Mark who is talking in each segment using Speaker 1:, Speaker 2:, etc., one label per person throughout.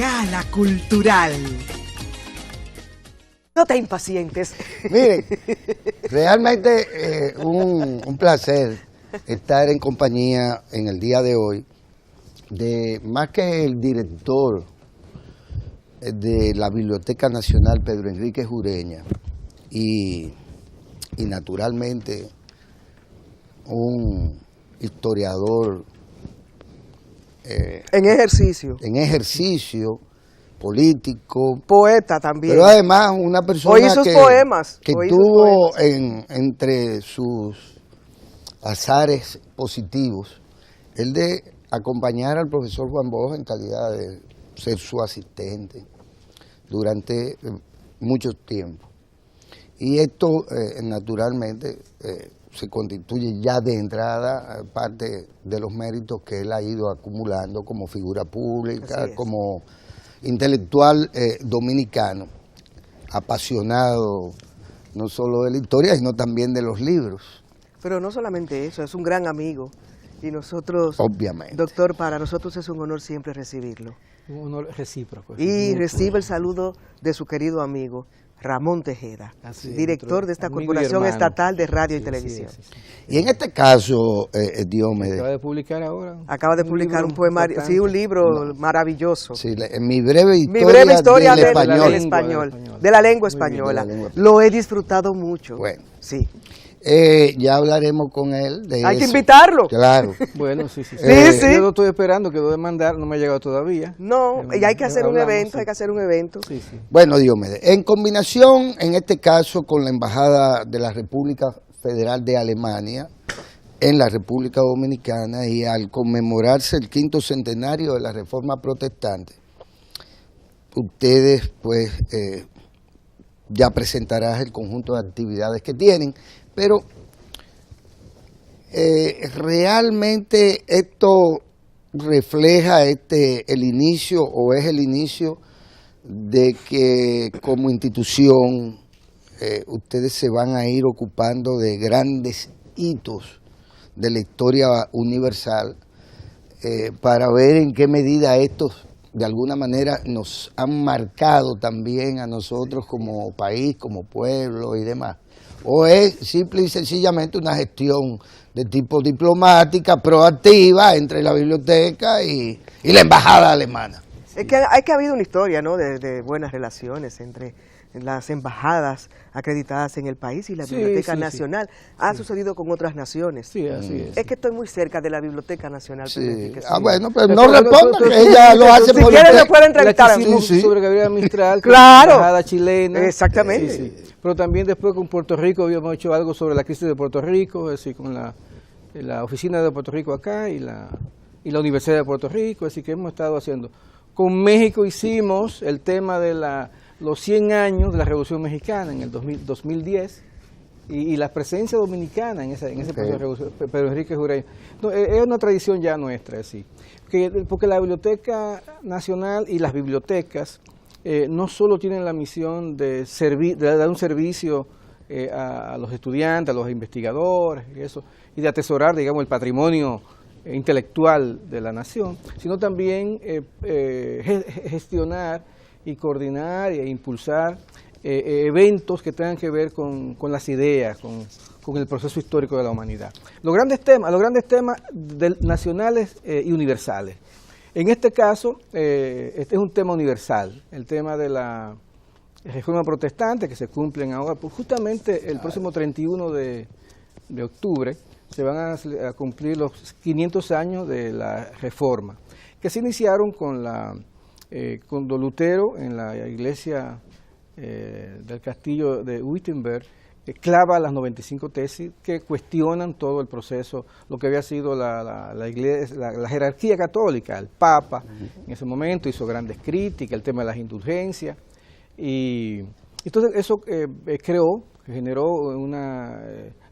Speaker 1: Gala Cultural.
Speaker 2: No te impacientes.
Speaker 3: Miren, realmente un placer estar en compañía en el día de hoy de más que el director de la Biblioteca Nacional, Pedro Enrique Jureña, y naturalmente un historiador
Speaker 2: En ejercicio.
Speaker 3: Político,
Speaker 2: Poeta también.
Speaker 3: pero además una persona
Speaker 2: Oí sus poemas.
Speaker 3: que
Speaker 2: Oí sus
Speaker 3: tuvo
Speaker 2: poemas.
Speaker 3: entre sus azares positivos el de acompañar al profesor Juan Bosch en calidad de ser su asistente durante mucho tiempo. Y esto naturalmente se constituye ya de entrada parte de los méritos que él ha ido acumulando como figura pública, como intelectual dominicano, apasionado no solo de la historia, sino también de los libros.
Speaker 2: Pero no solamente eso, es un gran amigo. Y nosotros,
Speaker 3: obviamente,
Speaker 2: doctor, para nosotros es un honor siempre recibirlo.
Speaker 4: Un honor recíproco.
Speaker 2: Y recibe el saludo de su querido amigo Ramón Tejeda, director de esta Corporación Estatal de Radio y Televisión.
Speaker 4: Sí.
Speaker 3: Y en este caso, Diomedes,
Speaker 4: acaba de publicar ahora.
Speaker 2: Acaba de publicar un poemario, un libro maravilloso.
Speaker 3: Sí, en mi breve historia del
Speaker 2: español. De la lengua española. Lo he disfrutado mucho.
Speaker 3: Bueno.
Speaker 2: Sí.
Speaker 3: Ya hablaremos con él de
Speaker 2: Hay
Speaker 3: eso.
Speaker 2: que invitarlo.
Speaker 3: Claro.
Speaker 4: Bueno, sí.
Speaker 2: Sí.
Speaker 4: Yo lo estoy esperando, quedó de mandar, no me ha llegado todavía.
Speaker 2: No, y hay que hacer un evento, hay que hacer un evento.
Speaker 4: Sí.
Speaker 3: Bueno, Diomedes, en combinación, en este caso, con la Embajada de la República Federal de Alemania en la República Dominicana y al conmemorarse el 5º centenario de la Reforma Protestante, ustedes pues ya presentarán el conjunto de actividades que tienen, pero realmente esto refleja el inicio o es el inicio de que como institución ustedes se van a ir ocupando de grandes hitos de la historia universal para ver en qué medida estos de alguna manera nos han marcado también a nosotros como país, como pueblo y demás. ¿O es simple y sencillamente una gestión de tipo diplomática, proactiva entre la biblioteca y la embajada alemana?
Speaker 2: Es que ha habido una historia, ¿no?, de buenas relaciones entre las embajadas acreditadas en el país y la Biblioteca Nacional. Ha sucedido con otras naciones.
Speaker 4: Sí, así es.
Speaker 2: Es que estoy muy cerca de la Biblioteca Nacional.
Speaker 3: Bueno, pero no responda, que ella lo hace
Speaker 2: si
Speaker 3: por
Speaker 2: quiere
Speaker 3: usted.
Speaker 2: me puede entrevistar.
Speaker 4: Sobre Gabriela Mistral,
Speaker 2: claro,
Speaker 4: la embajada chilena.
Speaker 2: Exactamente.
Speaker 4: Sí. Pero también después con Puerto Rico habíamos hecho algo sobre la crisis de Puerto Rico, es decir, con la oficina de Puerto Rico acá y la Universidad de Puerto Rico, así que hemos estado haciendo. Con México hicimos el tema de los 100 años de la Revolución Mexicana en el 2010 y la presencia dominicana en ese proceso de revolución, Pedro Enrique Jureña. No, es una tradición ya nuestra, sí, porque la Biblioteca Nacional y las bibliotecas no solo tienen la misión de dar un servicio a los estudiantes, a los investigadores y de atesorar, digamos, el patrimonio intelectual de la nación, sino también gestionar y coordinar e impulsar eventos que tengan que ver con las ideas, con el proceso histórico de la humanidad. Los grandes temas nacionales y universales. En este caso, este es un tema universal, el tema de la Reforma Protestante que se cumplen ahora, pues justamente el próximo 31 de octubre se van a cumplir los 500 años de la Reforma, que se iniciaron con Don Lutero en la iglesia del castillo de Wittenberg, que clava las 95 tesis que cuestionan todo el proceso, lo que había sido la iglesia, la jerarquía católica. El Papa en ese momento hizo grandes críticas, el tema de las indulgencias, y entonces eso generó una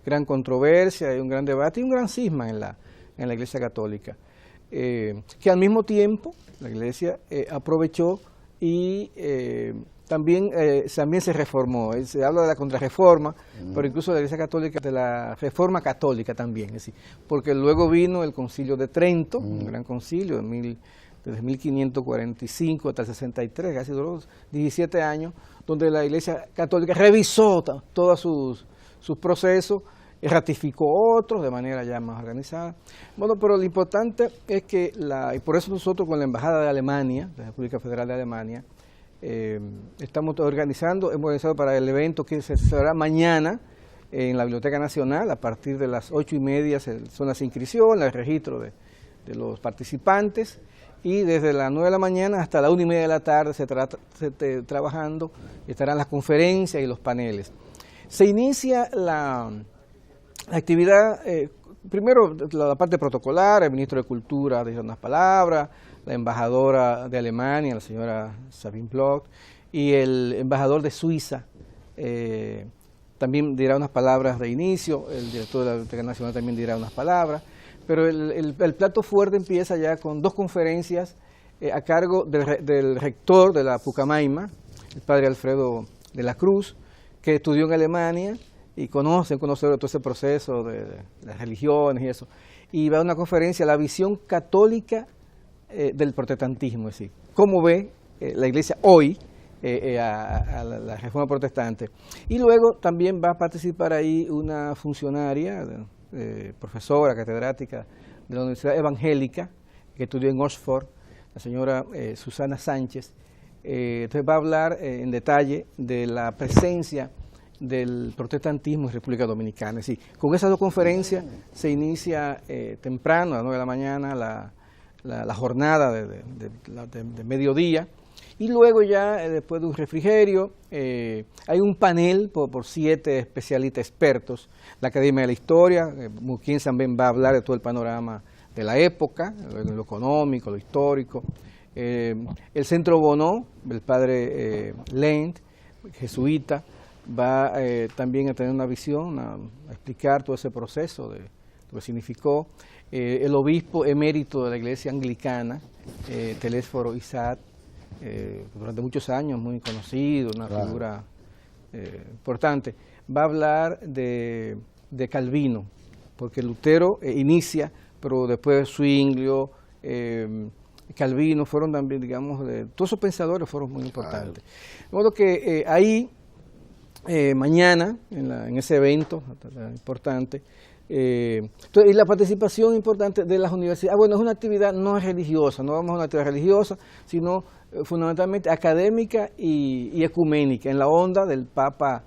Speaker 4: gran controversia y un gran debate y un gran cisma en la iglesia católica, que al mismo tiempo la iglesia aprovechó y también se reformó. Se habla de la contrarreforma, pero incluso de la Iglesia Católica, de la Reforma Católica también, es decir, porque luego vino el Concilio de Trento, un gran concilio de desde 1545 hasta el 63, casi duró 17 años, donde la Iglesia Católica revisó todos sus procesos, ratificó otros de manera ya más organizada. Bueno, pero lo importante es que, y por eso nosotros con la Embajada de Alemania, la República Federal de Alemania, hemos organizado para el evento que se celebrará mañana en la Biblioteca Nacional. A partir de las 8:30 son las inscripciones, el registro de los participantes, y desde las 9 de la mañana hasta las 1:30 de la tarde se trabajando, estarán las conferencias y los paneles. Se inicia la actividad, primero la parte protocolar, el ministro de Cultura dice unas palabras, la embajadora de Alemania, la señora Sabine Bloch, y el embajador de Suiza también dirá unas palabras de inicio, el director de la Biblioteca Nacional también dirá unas palabras, pero el plato fuerte empieza ya con 2 conferencias a cargo del rector de la Pucamaima, el padre Alfredo de la Cruz, que estudió en Alemania y conoce todo ese proceso de las religiones y eso. Y va a una conferencia, la visión católica del protestantismo, es decir, cómo ve la Iglesia hoy a la reforma protestante. Y luego también va a participar ahí una funcionaria, profesora, catedrática de la Universidad Evangélica, que estudió en Oxford, la señora Susana Sánchez. Entonces va a hablar en detalle de la presencia del protestantismo en República Dominicana. Es decir, con esas 2 conferencias se inicia temprano, a las 9 de la mañana, la jornada de mediodía, y luego ya, después de un refrigerio, hay un panel por 7 especialistas expertos, la Academia de la Historia, quien también va a hablar de todo el panorama de la época, lo económico, lo histórico, el Centro Bonó, el padre Lent, jesuita, va también a tener una visión, a explicar todo ese proceso de lo que significó. El obispo emérito de la Iglesia Anglicana, Telésforo Isaac, durante muchos años muy conocido, una figura importante, va a hablar de Calvino, porque Lutero inicia, pero después Zwinglio, Calvino, fueron también, digamos, todos esos pensadores fueron muy importantes. De modo que ahí, mañana, en ese evento importante, y la participación importante de las universidades. Bueno, es una actividad no religiosa, no vamos a una actividad religiosa, sino fundamentalmente académica y ecuménica, en la onda del Papa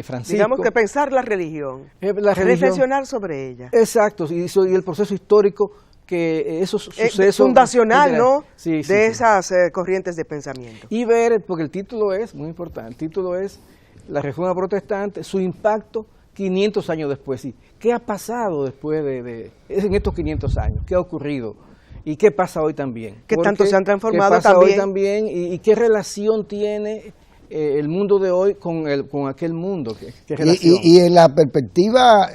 Speaker 4: Francisco.
Speaker 2: Digamos que pensar la religión, reflexionar sobre ella.
Speaker 4: Exacto, y el proceso histórico que esos sucesos...
Speaker 2: fundacional, ¿no?
Speaker 4: Sí,
Speaker 2: de esas corrientes de pensamiento.
Speaker 4: Y ver, porque el título es muy importante, el título es La Reforma Protestante, su impacto 500 años después. ¿Sí? ¿Qué ha pasado después en estos 500 años? ¿Qué ha ocurrido? ¿Y qué pasa hoy también?
Speaker 2: ¿Qué tanto se han transformado
Speaker 4: ¿qué pasa
Speaker 2: también?
Speaker 4: Hoy también? ¿Y qué relación tiene el mundo de hoy con aquel mundo? ¿Qué relación?
Speaker 3: Y en la perspectiva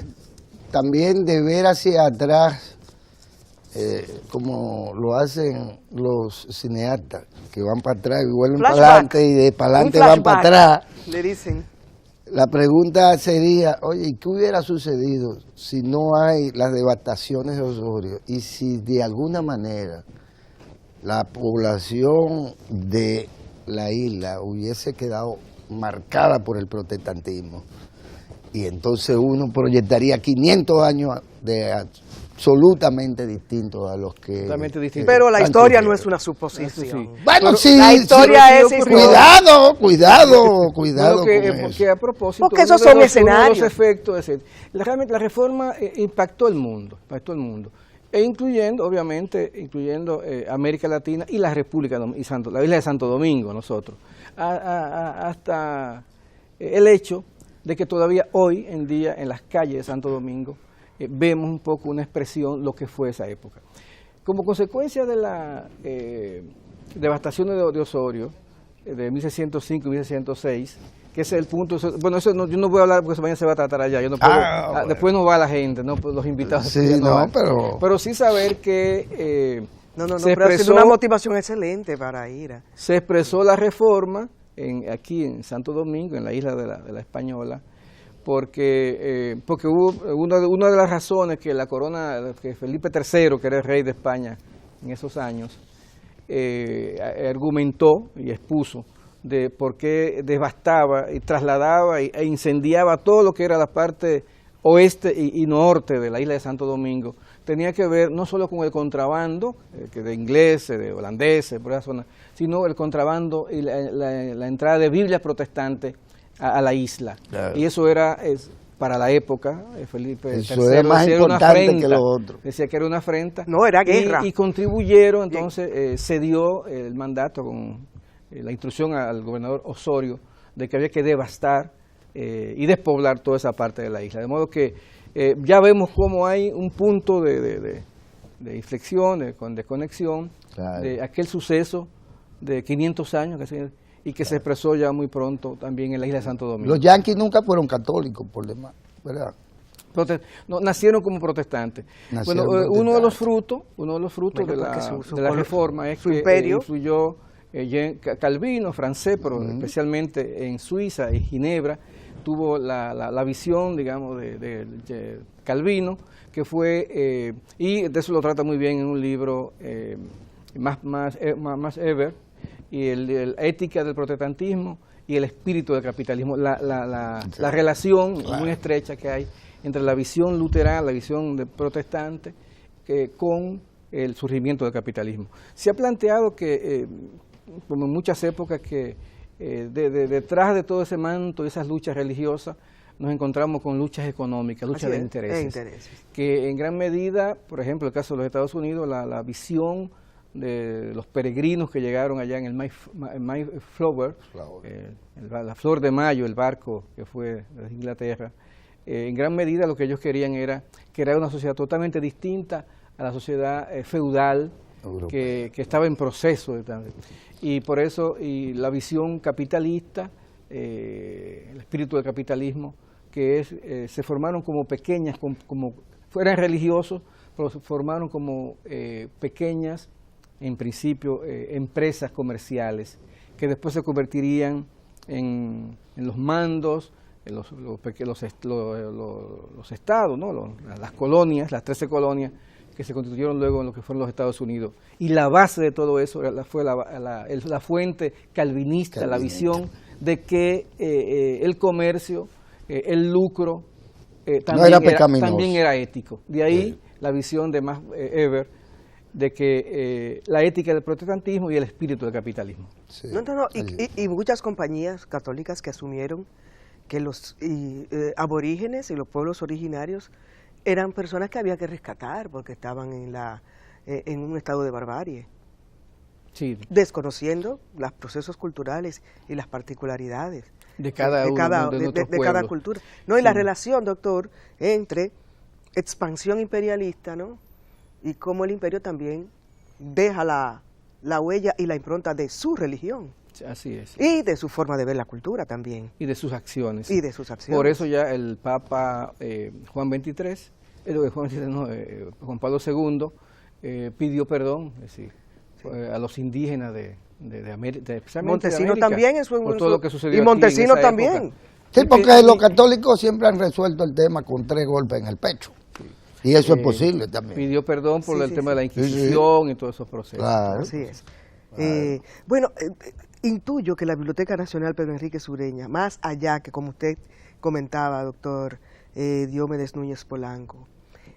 Speaker 3: también de ver hacia atrás, como lo hacen los cineastas, que van para atrás y vuelven para adelante y de para adelante van para atrás.
Speaker 2: Le dicen.
Speaker 3: La pregunta sería, oye, ¿qué hubiera sucedido si no hay las devastaciones de Osorio y si de alguna manera la población de la isla hubiese quedado marcada por el protestantismo? Y entonces uno proyectaría 500 años de absolutamente distintos a los que...
Speaker 2: Pero la historia no es una suposición.
Speaker 3: Bueno, sí,
Speaker 2: la historia es...
Speaker 3: Cuidado con
Speaker 4: porque a propósito...
Speaker 2: Porque esos son escenarios.
Speaker 4: Uno de los efectos, realmente la reforma impactó el mundo, incluyendo América Latina y la República, la isla de Santo Domingo, nosotros. Hasta el hecho de que todavía hoy en día en las calles de Santo Domingo vemos un poco una expresión lo que fue esa época. Como consecuencia de la devastación de Osorio, de 1605 y 1606, que ese es el punto, bueno, eso no, yo no voy a hablar porque mañana se va a tratar allá, yo no puedo, bueno. Después no va la gente, no los invitados.
Speaker 3: Sí,
Speaker 4: pero sí saber que
Speaker 2: se expresó una motivación excelente para ir.
Speaker 4: Se expresó la reforma aquí en Santo Domingo, en la isla de la Española, porque hubo una de las razones que la corona, que Felipe III, que era el rey de España en esos años, argumentó y expuso de por qué devastaba y trasladaba e incendiaba todo lo que era la parte oeste y norte de la isla de Santo Domingo. Tenía que ver no solo con el contrabando, que de ingleses, de holandeses, por esa zona, sino el contrabando y la entrada de Biblias protestantes a la isla. Claro. Y eso era, para la época, Felipe
Speaker 3: III era más importante que lo otro.
Speaker 4: Decía que era una afrenta.
Speaker 2: No, era guerra.
Speaker 4: Y contribuyeron, entonces se dio el mandato con la instrucción al gobernador Osorio de que había que devastar y despoblar toda esa parte de la isla. De modo que ya vemos cómo hay un punto de inflexión, de conexión, claro, de aquel suceso de 500 años y que se expresó ya muy pronto también en la isla de Santo Domingo.
Speaker 3: Los yanquis nunca fueron católicos, por demás, ¿verdad?
Speaker 4: No, nacieron como protestantes. Uno de los frutos de la reforma es que influyó Calvino, francés, pero especialmente en Suiza y Ginebra, tuvo la visión, digamos, de Calvino, que fue, y de eso lo trata muy bien en un libro, más Eber, y el ética del protestantismo y el espíritu del capitalismo, la relación muy estrecha que hay entre la visión luterana, la visión protestante, con el surgimiento del capitalismo. Se ha planteado que, como en muchas épocas, que detrás de todo ese manto, de esas luchas religiosas, nos encontramos con luchas económicas, luchas de intereses, que en gran medida, por ejemplo, el caso de los Estados Unidos, la visión de los peregrinos que llegaron allá en el Mayflower, la Flor de Mayo, el barco que fue de Inglaterra, en gran medida lo que ellos querían era crear una sociedad totalmente distinta a la sociedad feudal que estaba en proceso. Y por eso la visión capitalista, el espíritu del capitalismo, que se formaron como pequeñas, como fueran religiosos, pero se formaron como pequeñas, en principio, empresas comerciales, que después se convertirían en los mandos, en los estados, ¿no? Las colonias, las 13 colonias, que se constituyeron luego en lo que fueron los Estados Unidos. Y la base de todo eso fue la fuente calvinista, la visión de que el comercio, el lucro, también era ético. De ahí la visión de Max Weber, de que la ética del protestantismo y el espíritu del capitalismo.
Speaker 2: Sí. Y muchas compañías católicas que asumieron que los aborígenes y los pueblos originarios eran personas que había que rescatar porque estaban en un estado de barbarie, desconociendo los procesos culturales y las particularidades de cada cultura. Y la relación, doctor, entre expansión imperialista, ¿no? Y cómo el imperio también deja la huella y la impronta de su religión.
Speaker 4: Así es.
Speaker 2: Y de su forma de ver la cultura también.
Speaker 4: Y de sus acciones.
Speaker 2: Por
Speaker 4: eso ya el Papa Juan Pablo II pidió perdón, es decir, a los indígenas de América.
Speaker 2: Montesino también,
Speaker 4: por todo lo que sucedió
Speaker 2: y Montesino
Speaker 4: aquí en esa
Speaker 2: también.
Speaker 4: época.
Speaker 3: Sí, porque los católicos siempre han resuelto el tema con 3 golpes en el pecho. Y eso es posible también.
Speaker 4: Pidió perdón por el tema de la Inquisición y todos esos procesos.
Speaker 3: Claro.
Speaker 2: Así es. Intuyo que la Biblioteca Nacional Pedro Enrique Sureña, más allá que, como usted comentaba, doctor Diomedes Núñez Polanco,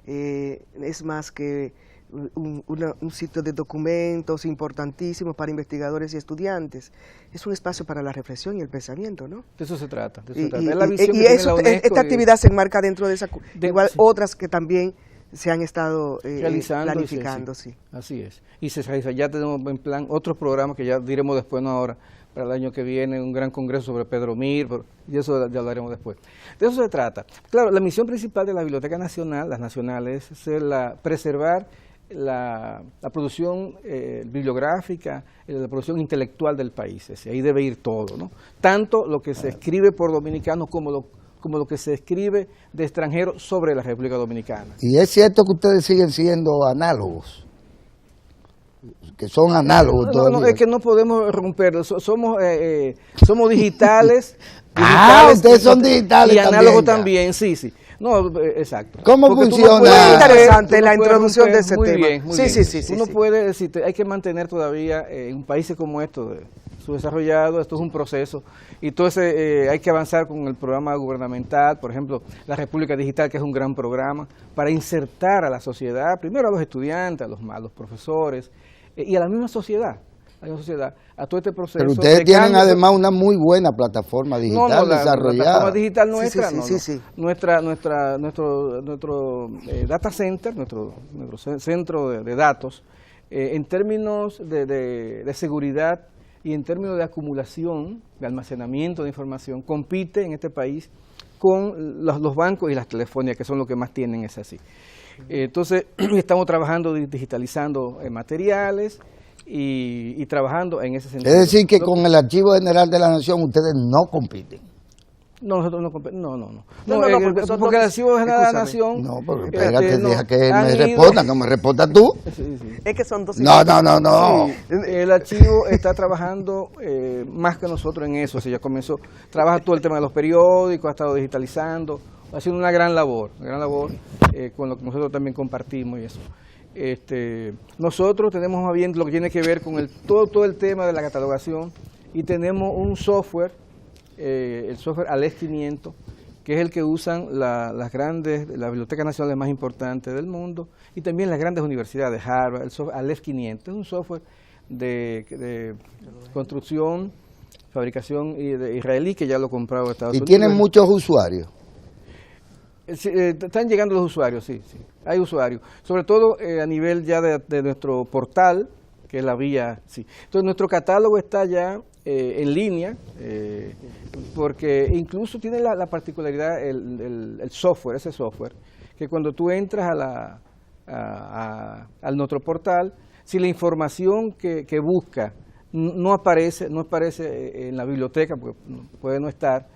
Speaker 2: es más que un sitio de documentos importantísimos para investigadores y estudiantes. Es un espacio para la reflexión y el pensamiento, ¿no?
Speaker 4: De eso se trata.
Speaker 2: Esta actividad se enmarca dentro de esa, igual otras que también se han estado planificando. Sí.
Speaker 4: Así es. Y ya tenemos en plan otros programas que ya diremos después, no ahora, para el año que viene, un gran congreso sobre Pedro Mir, y eso ya hablaremos después. De eso se trata. Claro, la misión principal de la Biblioteca Nacional, las nacionales, es preservar la producción bibliográfica, la producción intelectual del país. Ahí debe ir todo, ¿no? Tanto lo que se escribe por dominicanos como lo que se escribe de extranjeros sobre la República Dominicana.
Speaker 3: Y es cierto que ustedes siguen siendo análogos, que son análogos todavía.
Speaker 4: No, es que no podemos romperlo, somos digitales.
Speaker 3: Ustedes son digitales
Speaker 4: y análogos también, sí. No, exacto.
Speaker 3: ¿Cómo
Speaker 4: Porque tú
Speaker 3: funciona?
Speaker 2: Muy interesante
Speaker 4: tú
Speaker 2: la
Speaker 4: puedes
Speaker 2: introducción de
Speaker 4: romper
Speaker 2: ese
Speaker 4: muy
Speaker 2: tema.
Speaker 4: Bien, muy
Speaker 2: Sí,
Speaker 4: bien.
Speaker 2: sí, sí, sí,
Speaker 4: Uno
Speaker 2: sí.
Speaker 4: puede decir, hay que mantener todavía en un país como esto, subdesarrollado, esto es un proceso, y entonces hay que avanzar con el programa gubernamental, por ejemplo, la República Digital, que es un gran programa, para insertar a la sociedad, primero a los estudiantes, a los profesores, y a la misma sociedad, a todo este proceso.
Speaker 3: Pero ustedes
Speaker 4: de
Speaker 3: tienen
Speaker 4: cambio.
Speaker 3: además una muy buena plataforma digital
Speaker 4: La
Speaker 3: desarrollada.
Speaker 4: plataforma digital nuestra,
Speaker 2: Sí, sí, sí.
Speaker 4: nuestro data center, nuestro centro de datos, en términos de seguridad y en términos de acumulación, de almacenamiento de información, compite en este país con los bancos y las telefónicas, que son los que más tienen, es así. Entonces, estamos trabajando, digitalizando materiales y trabajando en ese sentido.
Speaker 3: Es decir, que con el Archivo General de la Nación ustedes no compiten.
Speaker 4: No, nosotros no competimos. No,
Speaker 2: porque
Speaker 4: el Archivo General de la
Speaker 2: escúchame.
Speaker 4: Nación.
Speaker 3: No, porque espérate,
Speaker 4: no,
Speaker 3: deja que él
Speaker 4: han
Speaker 3: me
Speaker 4: ido-
Speaker 3: responda, que me responda tú.
Speaker 4: Sí, sí.
Speaker 2: Es que son dos
Speaker 3: No, no, no, no.
Speaker 4: Sí, el archivo está trabajando más que nosotros en eso. O sea, ya comenzó, trabaja todo el tema de los periódicos, ha estado digitalizando, haciendo una gran labor con lo que nosotros también compartimos y eso. Nosotros tenemos más bien lo que tiene que ver con todo el tema de la catalogación y tenemos un software, el software ALES 500, que es el que usan las bibliotecas nacionales más importantes del mundo y también las grandes universidades, Harvard, el software ALES 500, es un software de construcción, fabricación israelí que ya lo comprado Estados
Speaker 3: Y
Speaker 4: Unidos.
Speaker 3: tienen muchos usuarios.
Speaker 4: Sí, están llegando los usuarios, sí, hay usuarios, sobre todo a nivel ya de nuestro portal, que es la vía, sí. Entonces nuestro catálogo está ya en línea, porque incluso tiene la particularidad el software, ese software, que cuando tú entras a nuestro portal, si la información que busca no aparece en la biblioteca, porque puede no estar,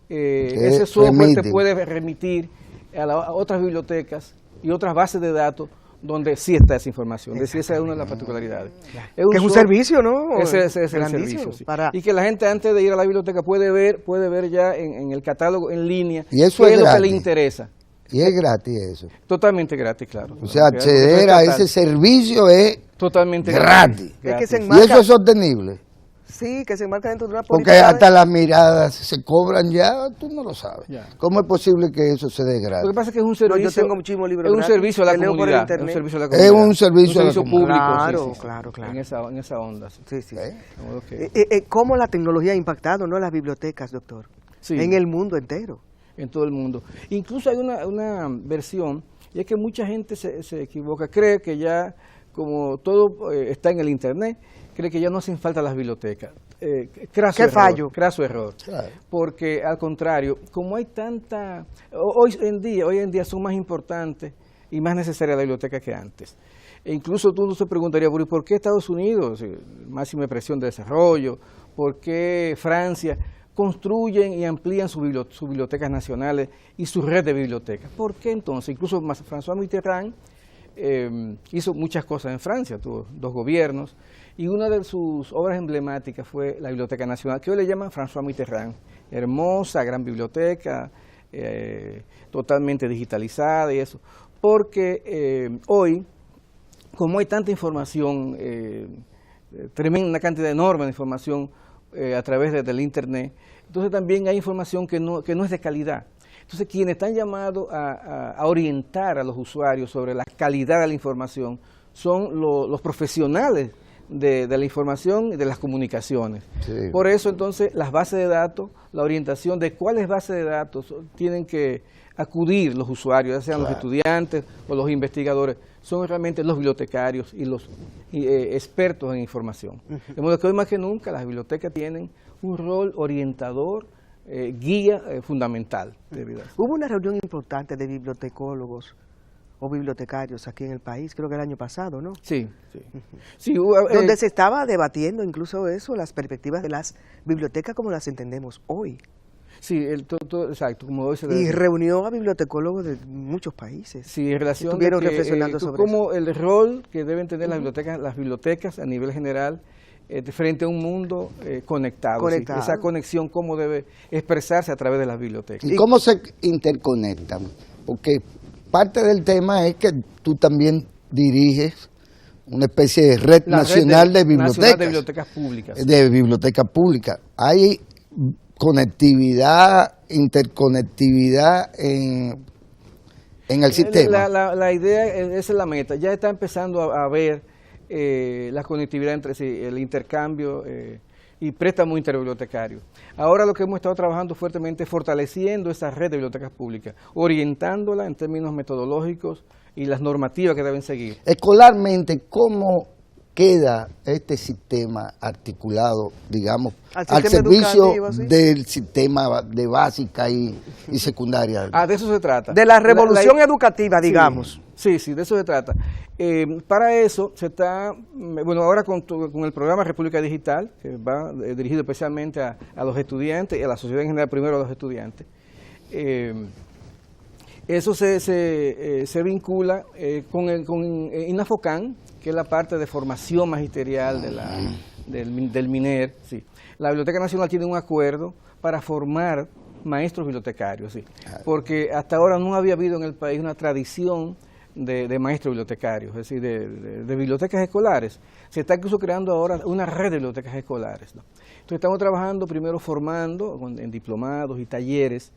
Speaker 4: ese software te puede remitir a otras bibliotecas y otras bases de datos donde sí está esa información. Es decir, esa es una de las particularidades.
Speaker 2: Que es un servicio, ¿no?
Speaker 4: Ese es el
Speaker 2: Grandísimo,
Speaker 4: servicio, sí.
Speaker 2: para-
Speaker 4: Y que la gente antes de ir a la biblioteca puede ver ya en el catálogo en línea
Speaker 3: Y eso
Speaker 4: qué
Speaker 3: es
Speaker 4: es lo que le
Speaker 3: gratis.
Speaker 4: interesa.
Speaker 3: Y es gratis eso.
Speaker 4: Totalmente gratis, claro.
Speaker 3: O sea, acceder a ese servicio es
Speaker 4: totalmente
Speaker 3: gratis.
Speaker 2: Es que se
Speaker 3: Y
Speaker 2: enmarca-
Speaker 3: eso es sostenible.
Speaker 2: Sí, que se enmarca dentro de una
Speaker 3: Porque
Speaker 2: política.
Speaker 3: hasta las miradas se cobran ya, tú no lo sabes.
Speaker 4: Ya.
Speaker 3: ¿Cómo es posible que eso se dé
Speaker 4: Lo
Speaker 3: gratis?
Speaker 4: que pasa es que es un
Speaker 2: No,
Speaker 4: servicio,
Speaker 2: yo tengo muchísimos libros
Speaker 4: es un
Speaker 2: gratis,
Speaker 4: servicio a la
Speaker 2: que leo por
Speaker 4: comunidad,
Speaker 2: internet.
Speaker 4: es un servicio a la
Speaker 3: Es
Speaker 4: comunidad.
Speaker 3: un servicio a la
Speaker 4: público,
Speaker 2: comunidad.
Speaker 4: sí.
Speaker 2: Claro.
Speaker 4: En esa onda, sí.
Speaker 2: Sí, sí.
Speaker 3: ¿Eh?
Speaker 4: De modo que-
Speaker 2: ¿Cómo la tecnología ha impactado, no, las bibliotecas, doctor?
Speaker 4: Sí.
Speaker 2: En el mundo entero.
Speaker 4: En todo el mundo. Incluso hay una versión, y es que mucha gente se equivoca, cree que ya, como todo está en el Internet, cree que ya no hacen falta las bibliotecas. Craso
Speaker 2: ¿Qué
Speaker 4: error,
Speaker 2: fallo?
Speaker 4: Craso error.
Speaker 3: Claro.
Speaker 4: Porque al contrario, como hay hoy en día son más importantes y más necesarias las bibliotecas que antes. E incluso tú se preguntaría, ¿por qué Estados Unidos, máxima presión de desarrollo, por qué Francia construyen y amplían sus bibliotecas nacionales y su red de bibliotecas? ¿Por qué entonces? Incluso François Mitterrand hizo muchas cosas en Francia, tuvo 2 gobiernos, y una de sus obras emblemáticas fue la Biblioteca Nacional, que hoy le llaman François Mitterrand. Hermosa, gran biblioteca, totalmente digitalizada y eso. Porque hoy, como hay tanta información, tremenda, una cantidad enorme de información a través del Internet, entonces también hay información que no es de calidad. Entonces, quienes están llamados a orientar a los usuarios sobre la calidad de la información son los profesionales de la información y de las comunicaciones.
Speaker 3: Sí.
Speaker 4: Por eso, entonces, las bases de datos, la orientación de cuáles bases de datos tienen que acudir los usuarios, ya sean los estudiantes o los investigadores, son realmente los bibliotecarios y los expertos en información. De modo que hoy más que nunca las bibliotecas tienen un rol orientador, guía fundamental.
Speaker 2: Hubo una reunión importante de bibliotecólogos o bibliotecarios aquí en el país, creo que el año pasado, ¿no?
Speaker 4: Sí.
Speaker 2: Donde se estaba debatiendo incluso eso, las perspectivas de las bibliotecas como las entendemos hoy.
Speaker 4: Sí, exacto, como hoy se
Speaker 2: Y reunió a bibliotecólogos de muchos países.
Speaker 4: Sí, en relación
Speaker 2: Estuvieron
Speaker 4: de que,
Speaker 2: reflexionando sobre
Speaker 4: cómo el rol que deben tener las bibliotecas a nivel general frente a un mundo conectado. ¿Sí? Esa conexión, cómo debe expresarse a través de las bibliotecas.
Speaker 3: ¿Y cómo se interconectan? porque parte del tema es que tú también diriges una especie de red nacional de bibliotecas
Speaker 4: públicas.
Speaker 3: De bibliotecas públicas. Hay conectividad, interconectividad en el sistema.
Speaker 4: La idea, esa es la meta. Ya está empezando a ver la conectividad entre sí, el intercambio y préstamo interbibliotecario. Ahora lo que hemos estado trabajando fuertemente es fortaleciendo esa red de bibliotecas públicas, orientándola en términos metodológicos y las normativas que deben seguir.
Speaker 3: Escolarmente, ¿cómo queda este sistema articulado, digamos, al servicio del sistema de básica y secundaria?
Speaker 4: De eso se trata.
Speaker 2: De la revolución educativa, digamos.
Speaker 4: Sí, de eso se trata. Para eso se está, ahora con el programa República Digital, que va dirigido especialmente a los estudiantes y a la sociedad en general, primero a los estudiantes. Eso se vincula con INAFOCAN, que es la parte de formación magisterial del MINER. Sí. La Biblioteca Nacional tiene un acuerdo para formar maestros bibliotecarios, sí, porque hasta ahora no había habido en el país una tradición de maestros bibliotecarios, es decir, de bibliotecas escolares. Se está incluso creando ahora una red de bibliotecas escolares, ¿no? Entonces estamos trabajando primero formando en diplomados y talleres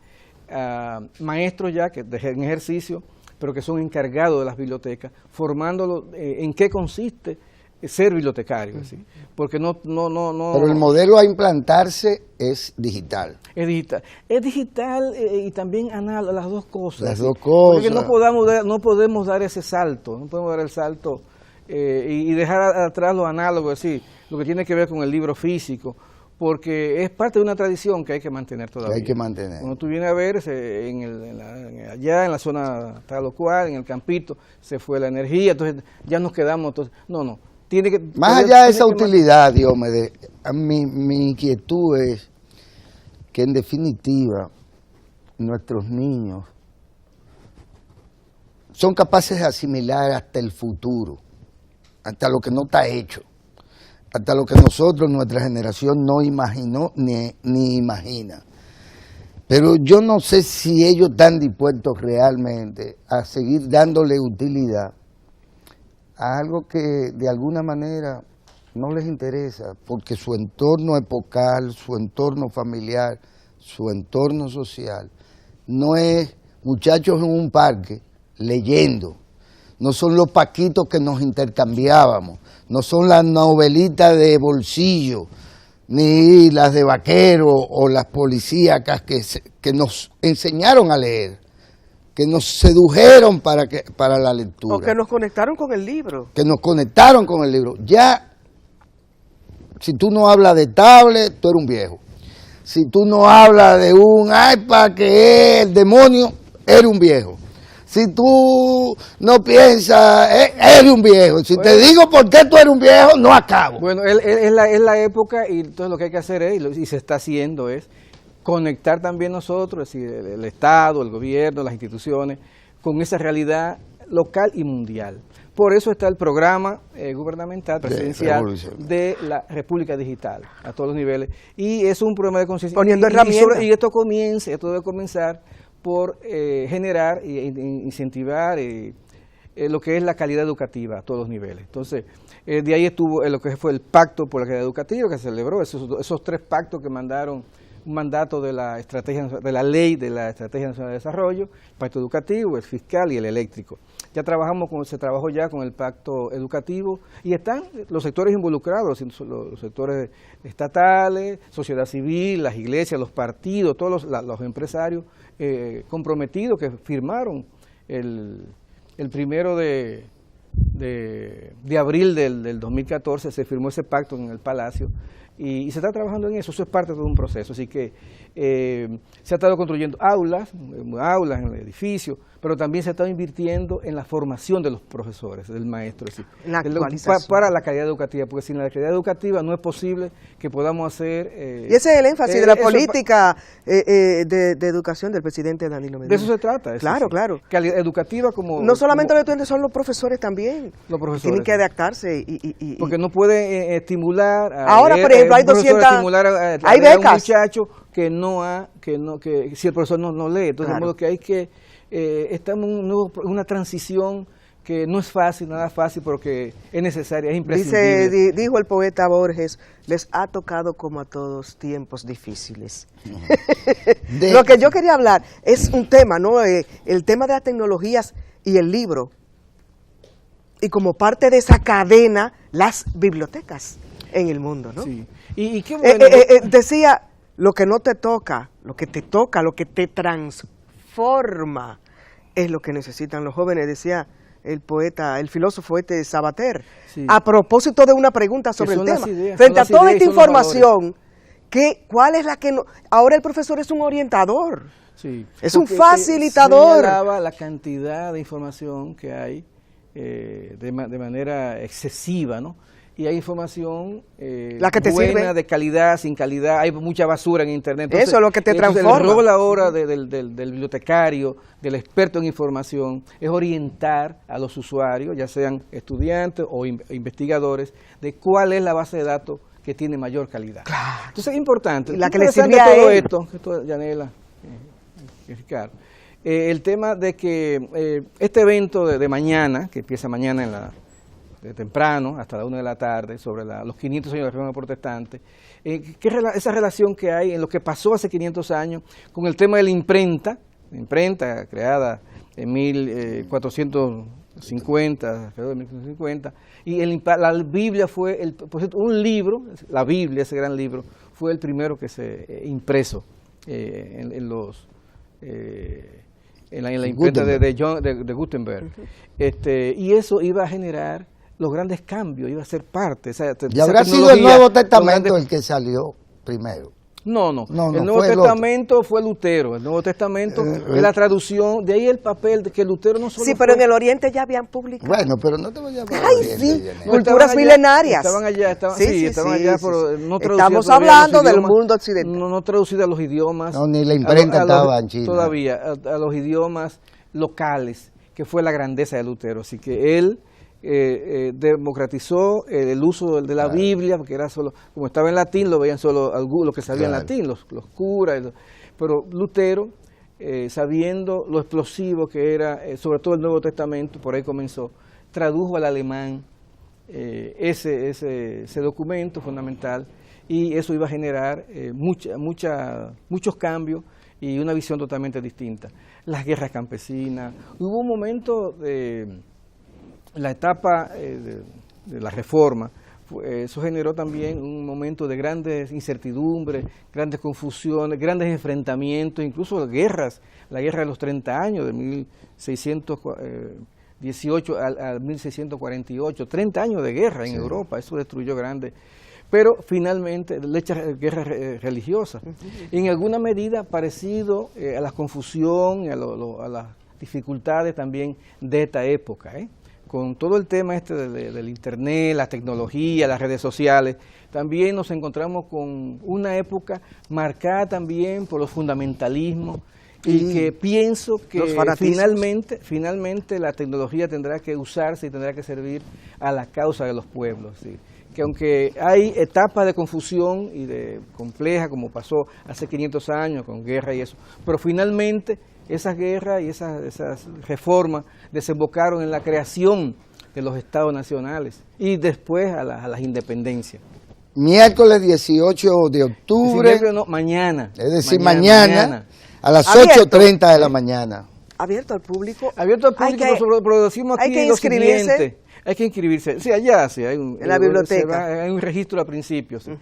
Speaker 4: a maestros ya que en ejercicio, pero que son encargados de las bibliotecas, formándolos en qué consiste ser bibliotecario, ¿sí? Porque no.
Speaker 3: Pero el modelo a implantarse es digital.
Speaker 4: Es digital y también análogo, las dos cosas.
Speaker 3: Las dos cosas.
Speaker 4: Porque no podemos dar ese salto, no podemos dar el salto y dejar atrás lo análogo, es decir, lo que tiene que ver con el libro físico, porque es parte de una tradición que hay que mantener todavía.
Speaker 3: Que hay que mantener.
Speaker 4: Cuando tú vienes a ver, allá en la zona tal o cual, en el campito, se fue la energía, entonces ya nos quedamos, no.
Speaker 3: Más allá de esa utilidad, Diomedes, mi inquietud es que en definitiva nuestros niños son capaces de asimilar hasta el futuro, hasta lo que no está hecho, hasta lo que nosotros, nuestra generación, no imaginó ni imagina. Pero yo no sé si ellos están dispuestos realmente a seguir dándole utilidad a algo que de alguna manera no les interesa, porque su entorno epocal, su entorno familiar, su entorno social, no es muchachos en un parque leyendo, no son los paquitos que nos intercambiábamos, no son las novelitas de bolsillo, ni las de vaquero o las policíacas que nos enseñaron a leer, que nos sedujeron para la lectura.
Speaker 2: O que nos conectaron con el libro.
Speaker 3: Que nos conectaron con el libro. Ya, si tú no hablas de tablet, tú eres un viejo. Si tú no hablas de un iPad que es el demonio, eres un viejo. Si tú no piensas, eres un viejo. Si te digo por qué tú eres un viejo, no acabo.
Speaker 4: Bueno, es la época y entonces lo que hay que hacer y se está haciendo es conectar también nosotros, es decir, el Estado, el gobierno, las instituciones, con esa realidad local y mundial. Por eso está el programa gubernamental, presidencial, de la República Digital, a todos los niveles. Y es un programa de conciencia.
Speaker 2: Poniendo herramientas.
Speaker 4: Y esto debe comenzar por generar e incentivar lo que es la calidad educativa a todos los niveles. Entonces, de ahí estuvo lo que fue el Pacto por la Calidad Educativa, que se celebró, esos 3 pactos que mandaron un mandato de la ley de la Estrategia Nacional de Desarrollo, el pacto educativo, el fiscal y el eléctrico. Ya se trabajó ya con el pacto educativo y están los sectores involucrados, los sectores estatales, sociedad civil, las iglesias, los partidos, todos los empresarios comprometidos que firmaron el 1 de abril del 2014, se firmó ese pacto en el Palacio. Y se está trabajando en eso es parte de todo un proceso, así que se ha estado construyendo aulas en el edificio, pero también se ha estado invirtiendo en la formación de los profesores, del maestro, es decir,
Speaker 2: la actualización.
Speaker 4: Para la calidad educativa, porque sin la calidad educativa no es posible que podamos hacer...
Speaker 2: y ese es el énfasis de la política de educación del presidente Danilo Medina.
Speaker 4: De eso se trata.
Speaker 2: Claro.
Speaker 4: Calidad educativa como...
Speaker 2: No solamente los estudiantes, son los profesores también.
Speaker 4: Los profesores.
Speaker 2: Tienen que adaptarse
Speaker 4: porque no pueden estimular a
Speaker 2: ahora,
Speaker 4: leer,
Speaker 2: por ejemplo, ejemplo, hay
Speaker 4: un profesor
Speaker 2: 200,
Speaker 4: estimular
Speaker 2: hay
Speaker 4: a un
Speaker 2: becas.
Speaker 4: muchacho que si el profesor no lee, entonces
Speaker 2: Claro.
Speaker 4: de modo que hay que estamos en una transición que no es fácil, nada fácil, porque es necesaria, es imprescindible.
Speaker 2: Dijo el poeta Borges, les ha tocado como a todos tiempos difíciles. Lo que yo quería hablar es un tema, ¿no? El tema de las tecnologías y el libro. Y como parte de esa cadena, las bibliotecas en el mundo, ¿no?
Speaker 4: Sí. Y qué bueno.
Speaker 2: Decía, lo que no te toca, lo que te toca, lo que te transforma, es lo que necesitan los jóvenes, decía el poeta, el filósofo Sabater,
Speaker 4: Sí.
Speaker 2: a propósito de una pregunta sobre el
Speaker 4: son las
Speaker 2: tema.
Speaker 4: ideas,
Speaker 2: Frente a
Speaker 4: son las
Speaker 2: toda
Speaker 4: ideas
Speaker 2: esta
Speaker 4: y son los valores.
Speaker 2: información, ¿cuál es la que no? Ahora el profesor es un orientador,
Speaker 4: Sí.
Speaker 2: es un
Speaker 4: Porque,
Speaker 2: facilitador.
Speaker 4: señalaba la cantidad de información que hay de manera excesiva, ¿no? Y hay información
Speaker 2: La que te
Speaker 4: buena,
Speaker 2: sirve.
Speaker 4: de calidad, sin calidad, hay mucha basura en Internet. Entonces,
Speaker 2: Eso es lo que te
Speaker 4: entonces,
Speaker 2: transforma.
Speaker 4: El rol ahora del bibliotecario, del experto en información, es orientar a los usuarios, ya sean estudiantes o investigadores, de cuál es la base de datos que tiene mayor calidad.
Speaker 2: Claro.
Speaker 4: Entonces es importante.
Speaker 2: Y la que le
Speaker 4: Interesante
Speaker 2: sirve a
Speaker 4: todo
Speaker 2: él.
Speaker 4: esto, Yanela, Ricardo. El tema de que este evento de mañana, que empieza mañana de temprano hasta la 1 de la tarde, sobre los 500 años de la Reforma Protestante, esa relación que hay en lo que pasó hace 500 años con el tema de la imprenta creada en 1450, alrededor de 1450, y la Biblia fue, por cierto, un libro, la Biblia, ese gran libro, fue el primero que se impreso en la imprenta de Gutenberg. Y eso iba a generar los grandes cambios, iba a ser parte.
Speaker 3: ¿Y habrá sido el Nuevo Testamento el que salió primero?
Speaker 4: No, el Nuevo
Speaker 3: fue
Speaker 4: Testamento fue Lutero. El Nuevo Testamento es la traducción, de ahí el papel de que Lutero no solo
Speaker 2: Sí, pero en el Oriente ya habían publicado.
Speaker 3: Bueno, pero no te voy a llamar.
Speaker 2: Ay, sí, culturas milenarias.
Speaker 4: Estaban allá, estaban allá, pero no traducidas
Speaker 2: estamos
Speaker 4: todavía a los
Speaker 2: hablando del
Speaker 4: idiomas,
Speaker 2: mundo occidental.
Speaker 4: No traducidas a los idiomas.
Speaker 3: No, ni la imprenta estaba en China.
Speaker 4: Todavía, a los idiomas locales, que fue la grandeza de Lutero. Así que él democratizó el uso de la Biblia, porque era solo, como estaba en latín, lo veían solo algunos que sabían latín, los curas, pero Lutero, sabiendo lo explosivo que era, sobre todo el Nuevo Testamento, por ahí comenzó, tradujo al alemán ese documento fundamental, y eso iba a generar muchos cambios y una visión totalmente distinta. Las guerras campesinas, hubo un momento de la etapa de la Reforma, eso generó también un momento de grandes incertidumbres, grandes confusiones, grandes enfrentamientos, incluso guerras, la guerra de los 30 años, de 1618 al 1648, 30 años de guerra en Europa, eso destruyó grandes, pero finalmente, guerras religiosas, en alguna medida parecido a la confusión, a las dificultades también de esta época, con todo el tema del internet, la tecnología, las redes sociales, también nos encontramos con una época marcada también por los fundamentalismos y que pienso que finalmente la tecnología tendrá que usarse y tendrá que servir a la causa de los pueblos, ¿sí? Que aunque hay etapas de confusión y de compleja, como pasó hace 500 años con guerra y eso, pero finalmente esas guerras y esas reformas desembocaron en la creación de los estados nacionales y después a las independencias.
Speaker 3: Miércoles 18 de octubre,
Speaker 4: mañana.
Speaker 3: Es decir, mañana a las 8:30 de la mañana.
Speaker 2: Abierto al público.
Speaker 4: Abierto al público, pero decimos aquí
Speaker 2: hay que
Speaker 4: lo
Speaker 2: inscribirse.
Speaker 4: siguiente. Hay que inscribirse. Sí, allá sí, hay
Speaker 2: en la biblioteca.
Speaker 4: Hay un registro al principio, sí.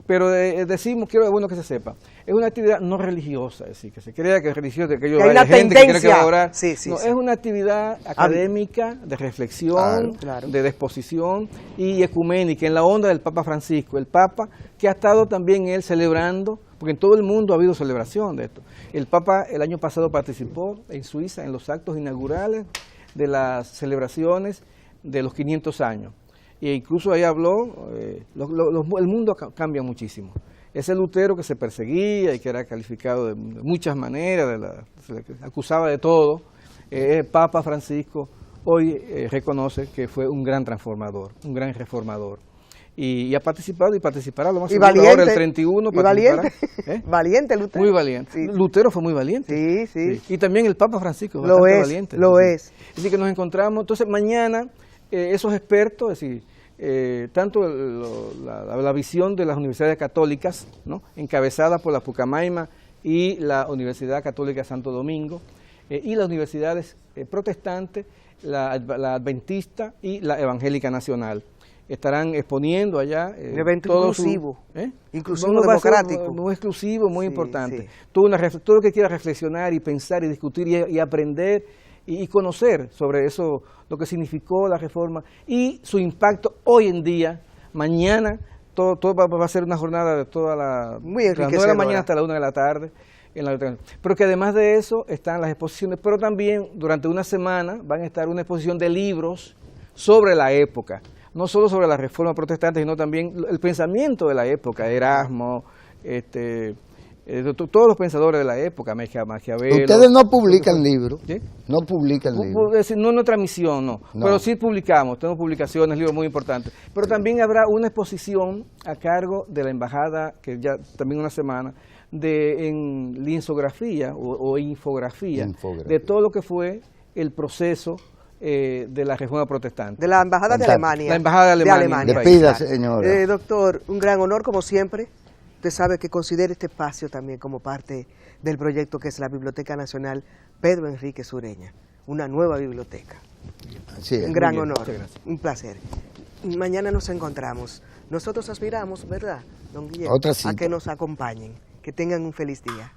Speaker 4: Pero decimos, es bueno que se sepa, es una actividad no religiosa, es decir, que se crea que es religiosa, que
Speaker 2: hay una
Speaker 4: gente
Speaker 2: tendencia.
Speaker 4: que quiere que va a orar.
Speaker 2: Sí.
Speaker 4: Es una actividad académica, de reflexión, de exposición y ecuménica, en la onda del Papa Francisco, el Papa que ha estado también él celebrando, porque en todo el mundo ha habido celebración de esto. El Papa el año pasado participó en Suiza en los actos inaugurales de las celebraciones de los 500 años. E incluso ahí habló, el mundo cambia muchísimo. Ese Lutero que se perseguía y que era calificado de muchas maneras, se le acusaba de todo, el Papa Francisco hoy reconoce que fue un gran transformador, un gran reformador. y ha participado y participará lo más
Speaker 2: Y
Speaker 4: seguro.
Speaker 2: valiente.
Speaker 4: Ahora el 31
Speaker 2: Y
Speaker 4: participará.
Speaker 2: valiente. Valiente Lutero.
Speaker 4: Muy valiente.
Speaker 2: Sí.
Speaker 4: Lutero fue muy valiente.
Speaker 2: Sí.
Speaker 4: Y también el Papa Francisco,
Speaker 2: Lo
Speaker 4: bastante
Speaker 2: es,
Speaker 4: valiente.
Speaker 2: lo
Speaker 4: Sí.
Speaker 2: es.
Speaker 4: Así que nos encontramos. Entonces mañana esos expertos, es decir, tanto la visión de las universidades católicas, ¿no?, encabezada por la Pucamaima y la Universidad Católica Santo Domingo, y las universidades protestantes, la Adventista y la Evangélica Nacional. Estarán exponiendo allá
Speaker 2: Un evento
Speaker 4: todo
Speaker 2: inclusivo, inclusivo,
Speaker 4: va a ser
Speaker 2: democrático.
Speaker 4: muy exclusivo, muy
Speaker 2: Sí,
Speaker 4: importante.
Speaker 2: sí.
Speaker 4: Todo lo que quiera reflexionar y pensar y discutir y aprender y conocer sobre eso, lo que significó la reforma y su impacto hoy en día, mañana, todo va a ser una jornada de toda
Speaker 2: Muy
Speaker 4: de las 9 de la
Speaker 2: enriquecedora.
Speaker 4: mañana hasta la 1 de la tarde. Pero que además de eso están las exposiciones, pero también durante una semana van a estar una exposición de libros sobre la época, no solo sobre la reforma protestante, sino también el pensamiento de la época, Erasmo, todos los pensadores de la época, Maquiavelo.
Speaker 3: Ustedes no publican libros,
Speaker 4: ¿Sí?
Speaker 3: no publican libros.
Speaker 4: Es decir, no en nuestra misión, no, pero sí publicamos, tenemos publicaciones, libros muy importantes. Pero también habrá una exposición a cargo de la embajada, que ya también una semana, en linsografía o infografía, de todo lo que fue el proceso de la reforma protestante.
Speaker 2: De la Embajada de Alemania.
Speaker 4: La Embajada de Alemania.
Speaker 3: Despida, señora.
Speaker 2: Doctor, un gran honor como siempre. Usted sabe que considere este espacio también como parte del proyecto que es la Biblioteca Nacional Pedro Enrique Sureña, una nueva biblioteca.
Speaker 3: Así es.
Speaker 2: Un gran
Speaker 4: bien,
Speaker 2: honor,
Speaker 4: muchas gracias.
Speaker 2: un placer. Mañana nos encontramos. Nosotros aspiramos, ¿verdad, don Guillermo?
Speaker 3: Otra cita.
Speaker 2: A que nos acompañen. Que tengan un feliz día.